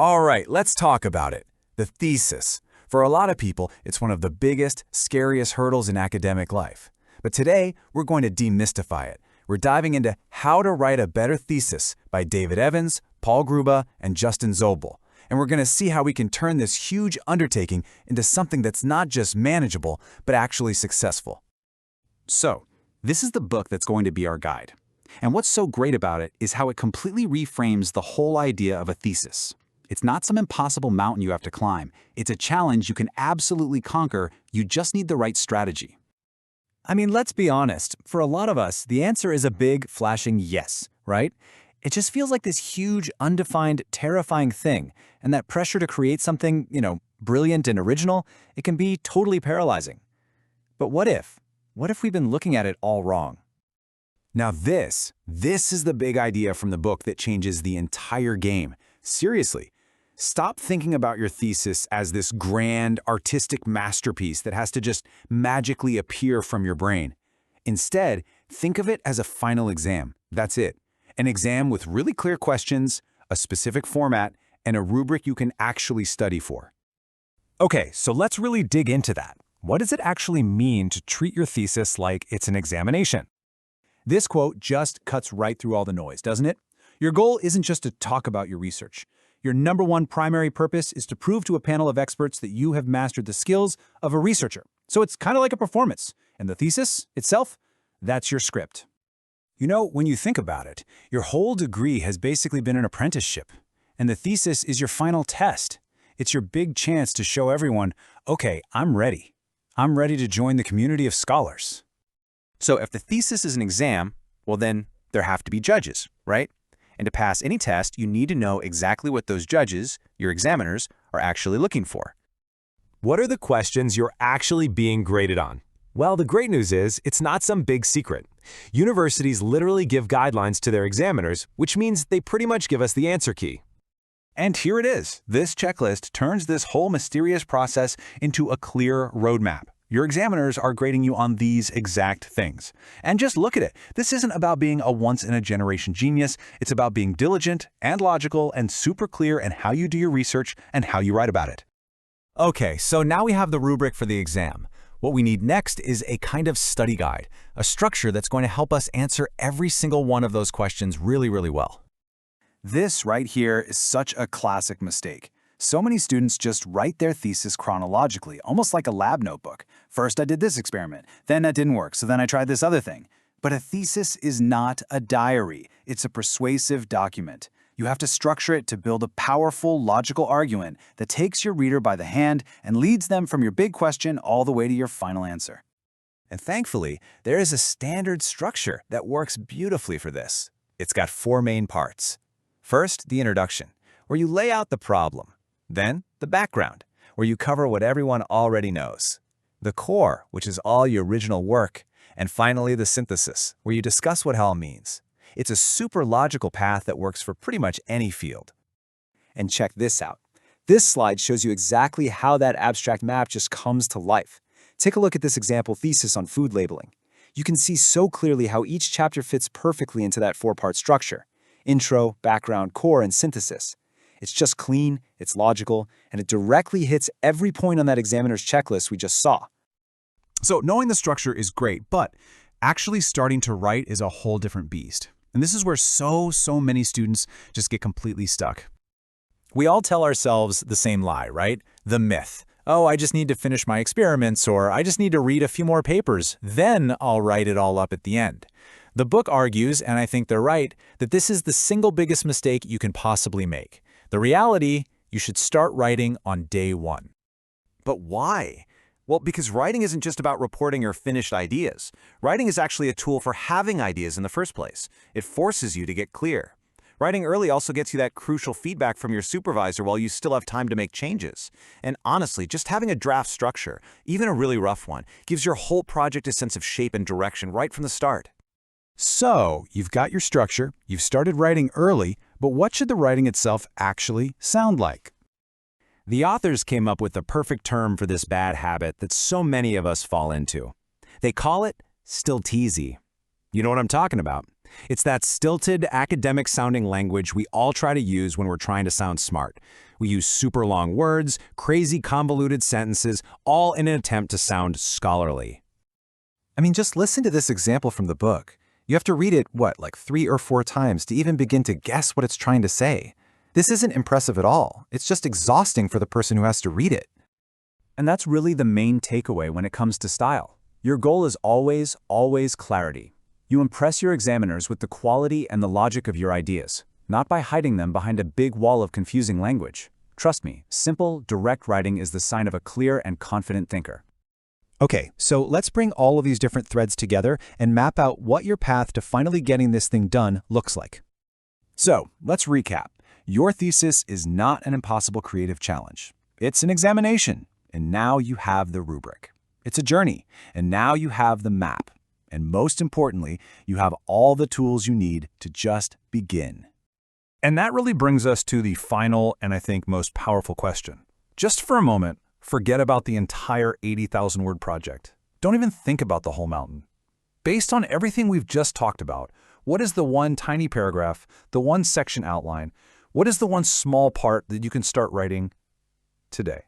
All right, let's talk about it. The thesis. For a lot of people, it's one of the biggest, scariest hurdles in academic life. But today, we're going to demystify it. We're diving into How to Write a Better Thesis by David Evans, Paul Gruba, and Justin Zobel. And we're going to see how we can turn this huge undertaking into something that's not just manageable, but actually successful. So, this is the book that's going to be our guide. And what's so great about it is how it completely reframes the whole idea of a thesis. It's not some impossible mountain you have to climb. It's a challenge you can absolutely conquer. You just need the right strategy. I mean, let's be honest. For a lot of us, the answer is a big, flashing yes, right? It just feels like this huge, undefined, terrifying thing. And that pressure to create something, brilliant and original, it can be totally paralyzing. But what if? What if we've been looking at it all wrong? Now this is the big idea from the book that changes the entire game. Seriously. Stop thinking about your thesis as this grand, artistic masterpiece that has to just magically appear from your brain. Instead, think of it as a final exam. That's it. An exam with really clear questions, a specific format, and a rubric you can actually study for. Okay, so let's really dig into that. What does it actually mean to treat your thesis like it's an examination? This quote just cuts right through all the noise, doesn't it? Your goal isn't just to talk about your research. Your number one primary purpose is to prove to a panel of experts that you have mastered the skills of a researcher. So it's kind of like a performance. And the thesis itself, that's your script. When you think about it, your whole degree has basically been an apprenticeship. And the thesis is your final test. It's your big chance to show everyone, okay, I'm ready. I'm ready to join the community of scholars. So if the thesis is an exam, well then there have to be judges, right? And to pass any test, you need to know exactly what those judges, your examiners, are actually looking for. What are the questions you're actually being graded on? Well, the great news is it's not some big secret. Universities literally give guidelines to their examiners, which means they pretty much give us the answer key. And here it is. This checklist turns this whole mysterious process into a clear roadmap. Your examiners are grading you on these exact things. And just look at it. This isn't about being a once-in-a-generation genius. It's about being diligent and logical and super clear in how you do your research and how you write about it. Okay, so now we have the rubric for the exam. What we need next is a kind of study guide, a structure that's going to help us answer every single one of those questions really, really well. This right here is such a classic mistake. So many students just write their thesis chronologically, almost like a lab notebook. First I did this experiment, then that didn't work, so then I tried this other thing. But a thesis is not a diary. It's a persuasive document. You have to structure it to build a powerful, logical argument that takes your reader by the hand and leads them from your big question all the way to your final answer. And thankfully, there is a standard structure that works beautifully for this. It's got 4 main parts. First, the introduction, where you lay out the problem. Then, the background, where you cover what everyone already knows. The core, which is all your original work. And finally, the synthesis, where you discuss what it all means. It's a super logical path that works for pretty much any field. And check this out. This slide shows you exactly how that abstract map just comes to life. Take a look at this example thesis on food labeling. You can see so clearly how each chapter fits perfectly into that 4-part structure. Intro, background, core, and synthesis. It's just clean, it's logical, and it directly hits every point on that examiner's checklist we just saw. So knowing the structure is great, but actually starting to write is a whole different beast. And this is where so many students just get completely stuck. We all tell ourselves the same lie, right? The myth. Oh, I just need to finish my experiments, or I just need to read a few more papers, then I'll write it all up at the end. The book argues, and I think they're right, that this is the single biggest mistake you can possibly make. The reality, you should start writing on day 1. But why? Well, because writing isn't just about reporting your finished ideas. Writing is actually a tool for having ideas in the first place. It forces you to get clear. Writing early also gets you that crucial feedback from your supervisor while you still have time to make changes. And honestly, just having a draft structure, even a really rough one, gives your whole project a sense of shape and direction right from the start. So, you've got your structure, you've started writing early, but what should the writing itself actually sound like? The authors came up with the perfect term for this bad habit that so many of us fall into. They call it stilteasy. You know what I'm talking about. It's that stilted, academic-sounding language we all try to use when we're trying to sound smart. We use super long words, crazy convoluted sentences, all in an attempt to sound scholarly. I mean, just listen to this example from the book. You have to read it, like 3 or 4 times to even begin to guess what it's trying to say. This isn't impressive at all. It's just exhausting for the person who has to read it. And that's really the main takeaway when it comes to style. Your goal is always, always clarity. You impress your examiners with the quality and the logic of your ideas, not by hiding them behind a big wall of confusing language. Trust me, simple, direct writing is the sign of a clear and confident thinker. Okay, so let's bring all of these different threads together and map out what your path to finally getting this thing done looks like. So, let's recap. Your thesis is not an impossible creative challenge. It's an examination, and now you have the rubric. It's a journey, and now you have the map. And most importantly, you have all the tools you need to just begin. And that really brings us to the final and I think most powerful question. Just for a moment, forget about the entire 80,000-word project. Don't even think about the whole mountain. Based on everything we've just talked about, what is the one tiny paragraph, the one section outline, what is the one small part that you can start writing today?